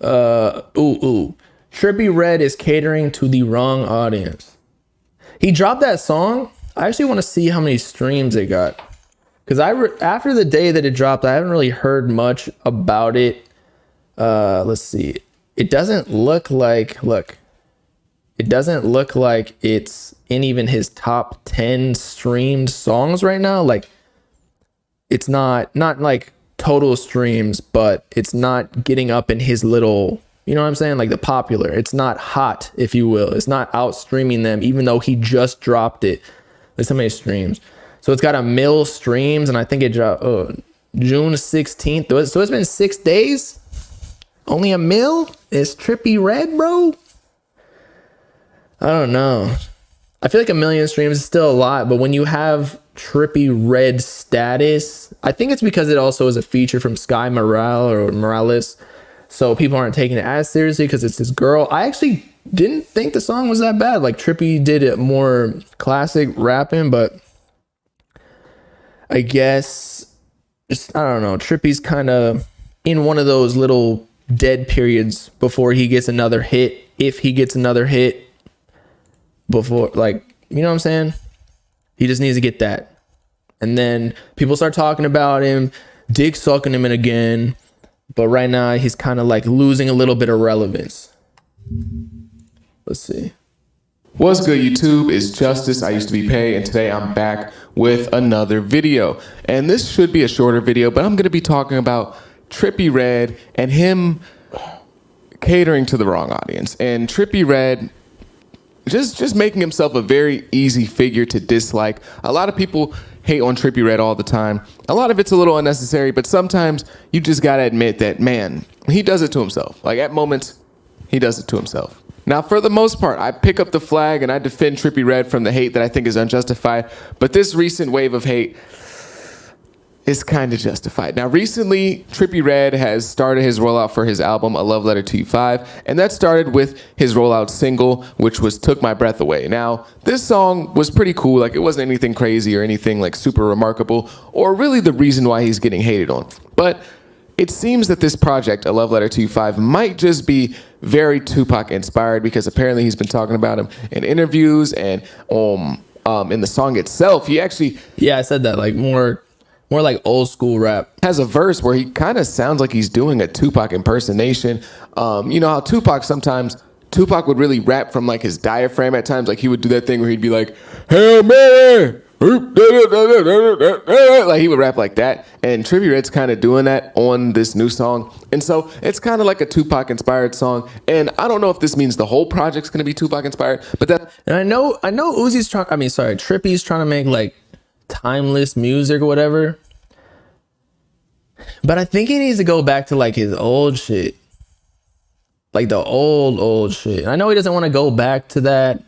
Ooh. Trippie Redd is catering to the wrong audience. He dropped that song. I actually want to see how many streams it got. Because after the day that it dropped, I haven't really heard much about it. Let's see. It doesn't look like, it doesn't look like it's in even his top 10 streamed songs right now. Like, it's not like total streams, but it's not getting up in his little, you know what I'm saying? Like the popular. It's not hot, if you will. It's not out streaming them, even though he just dropped it. There's so many streams. So it's got 1 mil streams, and I think it dropped June 16th. So it's been 6 days. Only 1 mil? Is Trippie Redd, bro? I don't know. I feel like 1 million streams is still a lot, but when you have Trippie Redd status, I think it's because it also is a feature from Sky Morales, so people aren't taking it as seriously because it's this girl. I actually didn't think the song was that bad. Like, Trippie did it more classic rapping, but I guess just, I don't know. Trippie's kind of in one of those little dead periods before he gets another hit. If he gets another hit before, like, you know what I'm saying? He just needs to get that. And then people start talking about him, dick sucking him in again. But right now he's kind of like losing a little bit of relevance. Let's see. What's good, YouTube? It's Justice. I used to be Pay, and today I'm back with another video. And this should be a shorter video, but I'm going to be talking about Trippie Redd and him catering to the wrong audience. And Trippie Redd just making himself a very easy figure to dislike. A lot of people hate on Trippie Redd all the time. A lot of it's a little unnecessary, but sometimes you just got to admit that, man, he does it to himself. Like, at moments, he does it to himself. Now, for the most part, I pick up the flag and I defend Trippie Redd from the hate that I think is unjustified. But this recent wave of hate is kind of justified. Now, recently, Trippie Redd has started his rollout for his album, A Love Letter to You 5. And that started with his rollout single, which was Took My Breath Away. Now, this song was pretty cool. Like, it wasn't anything crazy or anything like super remarkable or really the reason why he's getting hated on. But it seems that this project, A Love Letter to You 5, might just be very Tupac-inspired because apparently he's been talking about him in interviews and in the song itself. He actually... Yeah, I said that, like more like old school rap. Has a verse where he kind of sounds like he's doing a Tupac impersonation. You know how Tupac would really rap from like his diaphragm at times. Like he would do that thing where he'd be like, "Hail Mary!" Like he would rap like that. And Trippie Redd's kind of doing that on this new song. And so it's kind of like a Tupac-inspired song. And I don't know if this means the whole project's going to be Tupac-inspired, but that... And I know Trippie's trying to make like timeless music or whatever. But I think he needs to go back to like his old shit. Like the old shit. I know he doesn't want to go back to that.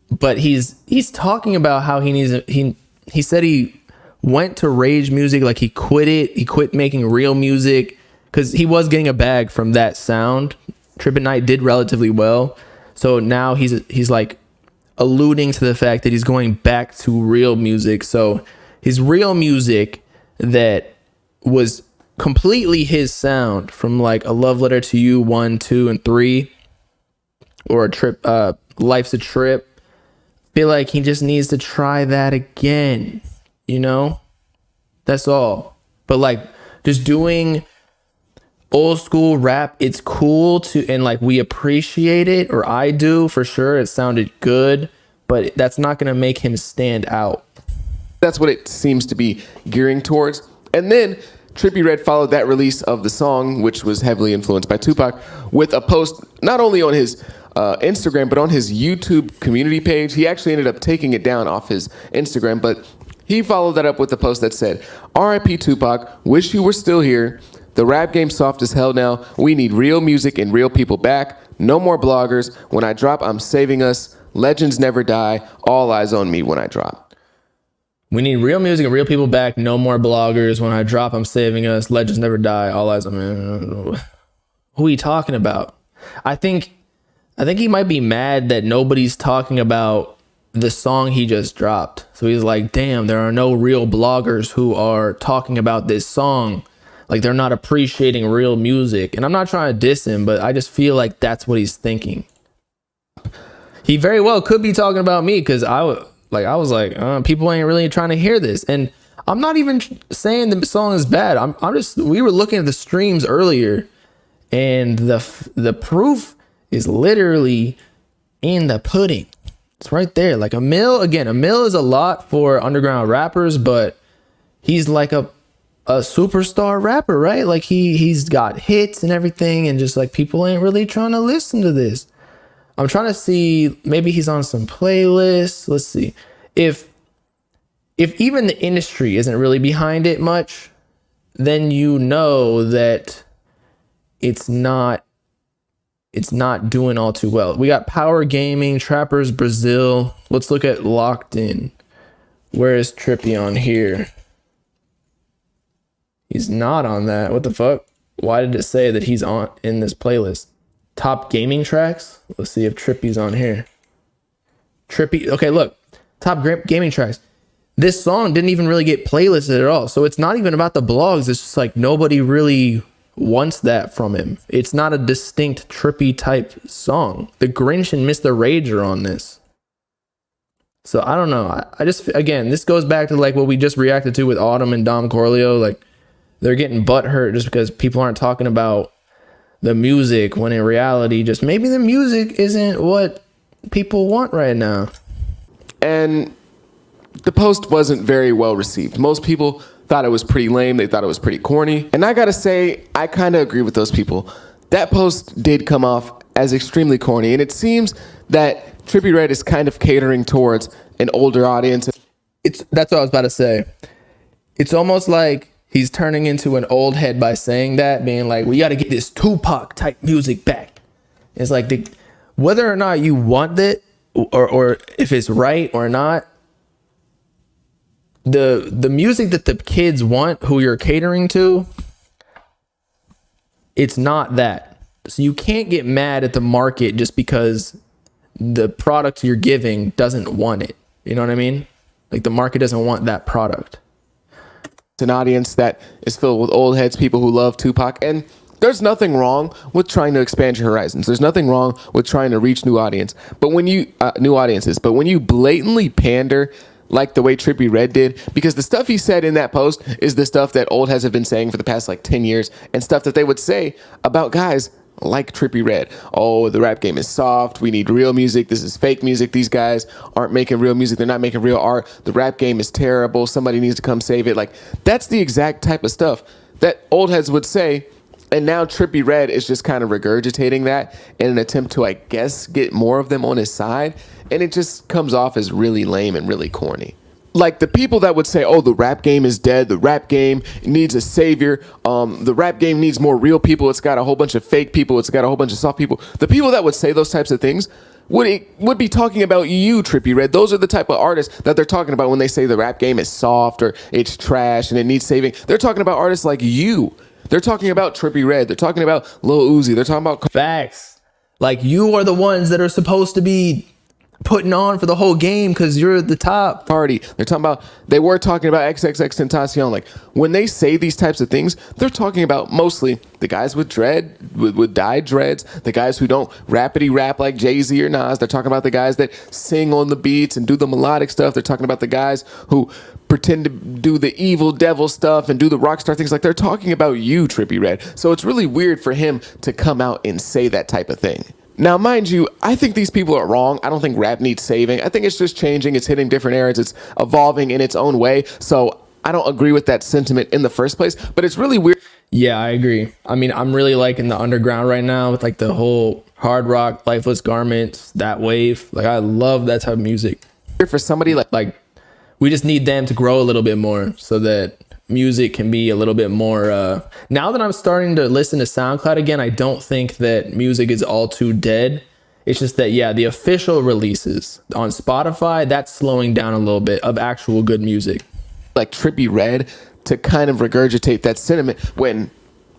But he's talking about how he said he went to rage music, like he quit it. He quit making real music because he was getting a bag from that sound. Trippie Night did relatively well. So now he's like alluding to the fact that he's going back to real music. So his real music that was completely his sound from like A Love Letter to You 1, 2, and 3, or Life's a Trip. Feel like he just needs to try that again, you know? That's all. But like just doing old school rap, it's cool to, and like we appreciate it, or I do for sure. It sounded good, but that's not going to make him stand out. That's what it seems to be gearing towards. And then Trippie Redd followed that release of the song, which was heavily influenced by Tupac, with a post not only on his Instagram, but on his YouTube community page. He actually ended up taking it down off his Instagram, but he followed that up with a post that said, "R.I.P. Tupac, wish you were still here. The rap game's soft as hell now. We need real music and real people back. No more bloggers. When I drop, I'm saving us. Legends never die. All eyes on me when I drop." We need real music and real people back. No more bloggers. When I drop, I'm saving us. Legends never die. All eyes on me. Who are you talking about? I think he might be mad that nobody's talking about the song he just dropped. So he's like, damn, there are no real bloggers who are talking about this song. Like they're not appreciating real music. And I'm not trying to diss him, but I just feel like that's what he's thinking. He very well could be talking about me, because I was like, people ain't really trying to hear this. And I'm not even saying the song is bad. We were looking at the streams earlier, and the proof is literally in the pudding. It's right there. Like a mil is a lot for underground rappers, but he's like a superstar rapper, right? Like he's got hits and everything, and just like people ain't really trying to listen to this. I'm trying to see, maybe he's on some playlists. Let's see. If even the industry isn't really behind it much, then you know that it's not doing all too well. We got Power Gaming, Trappers Brazil. Let's look at Locked In. Where is Trippie on here? He's not on that. What the fuck? Why did it say that he's on in this playlist? Top gaming tracks. Let's see if Trippie's on here. Trippie. Okay, look. Top gaming tracks. This song didn't even really get playlisted at all. So it's not even about the blogs. It's just like nobody really wants that from him. It's not a distinct Trippie type song. The Grinch and Mr. Rage are on this. So I don't know. I just, again, this goes back to like what we just reacted to with Autumn and Dom Corleo. Like they're getting butthurt just because people aren't talking about the music, when in reality, just maybe the music isn't what people want right now. And the post wasn't very well received. Most people thought it was pretty lame. They thought it was pretty corny. And I gotta say, I kind of agree with those people. That post did come off as extremely corny. And it seems that Trippie Redd is kind of catering towards an older audience. That's what I was about to say. It's almost like he's turning into an old head by saying that, being like, we got to get this Tupac type music back. It's like whether or not you want it or if it's right or not, the music that the kids want, who you're catering to, it's not that. So you can't get mad at the market just because the product you're giving doesn't want it. You know what I mean? Like the market doesn't want that product. It's an audience that is filled with old heads, people who love Tupac, and there's nothing wrong with trying to expand your horizons. There's nothing wrong with trying to reach new audiences. But when you blatantly pander like the way Trippie Redd did, because the stuff he said in that post is the stuff that old heads have been saying for the past like 10 years, and stuff that they would say about guys like Trippie Redd. Oh, the rap game is soft. We need real music. This is fake music. These guys aren't making real music. They're not making real art. The rap game is terrible. Somebody needs to come save it. Like, that's the exact type of stuff that old heads would say. And now Trippie Redd is just kind of regurgitating that in an attempt to, I guess, get more of them on his side. And it just comes off as really lame and really corny. Like the people that would say, oh, the rap game is dead. The rap game needs a savior. The rap game needs more real people. It's got a whole bunch of fake people. It's got a whole bunch of soft people. The people that would say those types of things would be talking about you, Trippie Redd. Those are the type of artists that they're talking about when they say the rap game is soft or it's trash and it needs saving. They're talking about artists like you. They're talking about Trippie Redd. They're talking about Lil Uzi. They're talking about facts. Like you are the ones that are supposed to be putting on for the whole game because you're the top party. They were talking about XXXTentacion. Like when they say these types of things, they're talking about mostly the guys with dyed dreads, the guys who don't rapidy rap like Jay-Z or Nas. They're talking about the guys that sing on the beats and do the melodic stuff. They're talking about the guys who pretend to do the evil devil stuff and do the rock star things. Like they're talking about you, Trippie Redd. So it's really weird for him to come out and say that type of thing. Now, mind you, I think these people are wrong. I don't think rap needs saving. I think it's just changing. It's hitting different eras. It's evolving in its own way. So I don't agree with that sentiment in the first place, but it's really weird. Yeah, I agree. I mean, I'm really liking the underground right now with like the whole hard rock, Lifeless Garments, that wave. Like I love that type of music. For somebody like we just need them to grow a little bit more so that music can be a little bit more now that I'm starting to listen to SoundCloud again, I don't think that music is all too dead. It's just that the official releases on Spotify, that's slowing down a little bit of actual good music. Like Trippie Redd to kind of regurgitate that sentiment when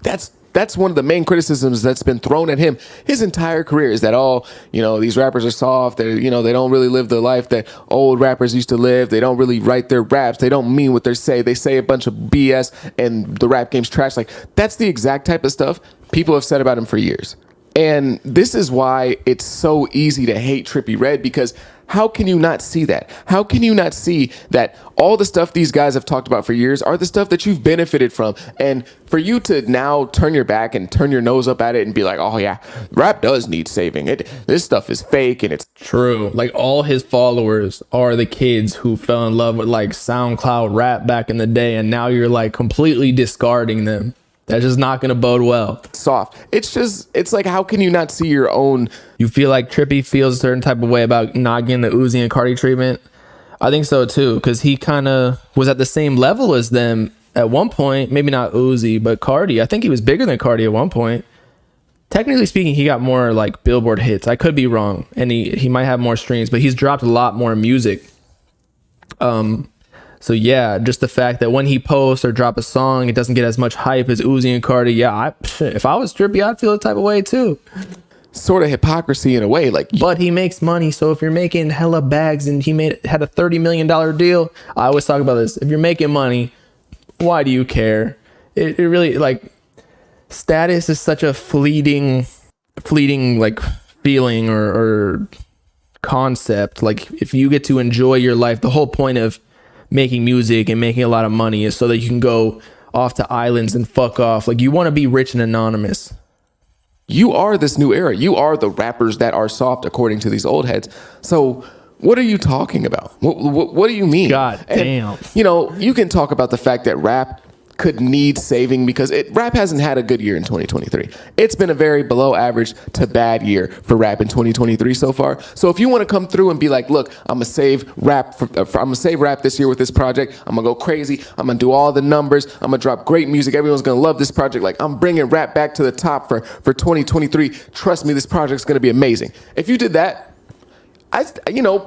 that's that's one of the main criticisms that's been thrown at him his entire career, is that, oh, you know, these rappers are soft. They, you know, they don't really live the life that old rappers used to live. They don't really write their raps. They don't mean what they say. They say a bunch of BS and the rap game's trash. Like, that's the exact type of stuff people have said about him for years. And this is why it's so easy to hate Trippie Redd, because how can you not see that? How can you not see that all the stuff these guys have talked about for years are the stuff that you've benefited from? And for you to now turn your back and turn your nose up at it and be like, oh yeah, rap does need saving. This stuff is fake and it's true. Like, all his followers are the kids who fell in love with like SoundCloud rap back in the day, and now you're like completely discarding them. That's just not going to bode well. soft. It's like, how can you not see your own? You feel like Trippie feels a certain type of way about not getting the Uzi and Cardi treatment? I think so too, because he kind of was at the same level as them at one point. Maybe not Uzi, but Cardi. I think he was bigger than Cardi at one point. Technically speaking, he got more like Billboard hits. I could be wrong, and he might have more streams, but he's dropped a lot more music. So yeah, just the fact that when he posts or drop a song, it doesn't get as much hype as Uzi and Cardi. Yeah, if I was Trippie, I'd feel the type of way too. Sort of hypocrisy in a way, like. But he makes money, so if you're making hella bags and he had a $30 million deal, I always talk about this. If you're making money, why do you care? It really, like, status is such a fleeting like feeling or concept. Like, if you get to enjoy your life, the whole point of making music and making a lot of money is so that you can go off to islands and fuck off. Like, you want to be rich and anonymous. You are this new era. You are the rappers that are soft, according to these old heads. So what are you talking about? What do you mean? God damn. And, you know, you can talk about the fact that rap could need saving because rap hasn't had a good year in 2023. It's been a very below average to bad year for rap in 2023 so far. So if you want to come through and be like, look, I'm gonna save rap. I'm gonna save rap this year with this project. I'm gonna go crazy. I'm gonna do all the numbers. I'm gonna drop great music. Everyone's gonna love this project. Like, I'm bringing rap back to the top for 2023. Trust me, this project's gonna be amazing. If you did that,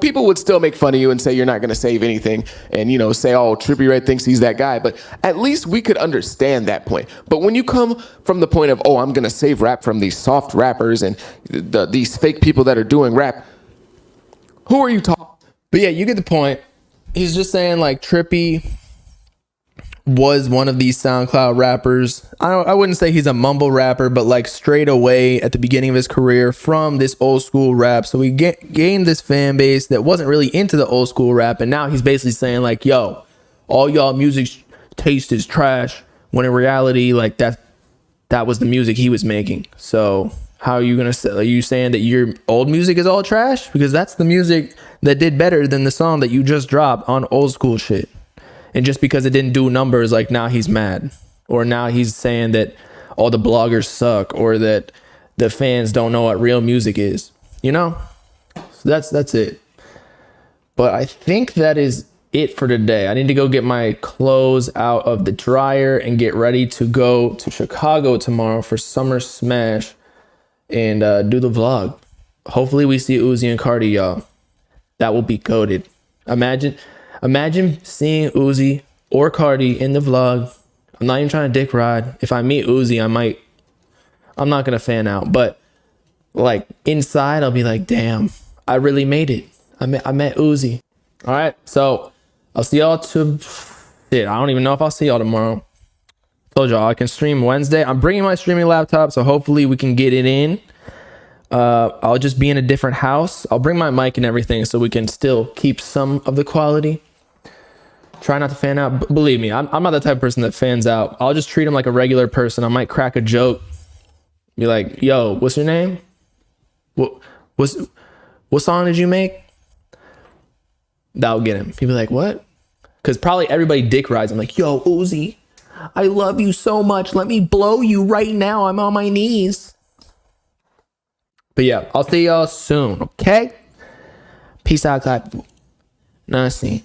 people would still make fun of you and say you're not going to save anything and, say, oh, Trippie Redd thinks he's that guy. But at least we could understand that point. But when you come from the point of, oh, I'm going to save rap from these soft rappers and these fake people that are doing rap, who are you talking? But yeah, you get the point. He's just saying, like, Trippie was one of these SoundCloud rappers. I wouldn't say he's a mumble rapper, but like straight away at the beginning of his career from this old school rap. So he gained this fan base that wasn't really into the old school rap. And now he's basically saying like, yo, all y'all music taste is trash. When in reality, like that was the music he was making. So how are you going to say, are you saying that your old music is all trash? Because that's the music that did better than the song that you just dropped on old school shit. And just because it didn't do numbers, like now he's mad. Or now he's saying that all the bloggers suck or that the fans don't know what real music is. So that's it. But I think that is it for today. I need to go get my clothes out of the dryer and get ready to go to Chicago tomorrow for Summer Smash and do the vlog. Hopefully we see Uzi and Cardi, y'all. That will be goated. Imagine seeing Uzi or Cardi in the vlog. I'm not even trying to dick ride. If I meet Uzi, I'm not going to fan out. But like inside, I'll be like, damn, I really made it. I met Uzi. All right. So I'll see y'all I don't even know if I'll see y'all tomorrow. Told y'all I can stream Wednesday. I'm bringing my streaming laptop. So hopefully we can get it in. I'll just be in a different house. I'll bring my mic and everything so we can still keep some of the quality. Try not to fan out. Believe me, I'm not the type of person that fans out. I'll just treat him like a regular person. I might crack a joke. Be like, yo, what's your name? What song did you make? That'll get him. He'll be like, what? Because probably everybody dick rides. I'm like, yo, Uzi, I love you so much. Let me blow you right now. I'm on my knees. But yeah, I'll see y'all soon, okay? Peace out, guys. Nice.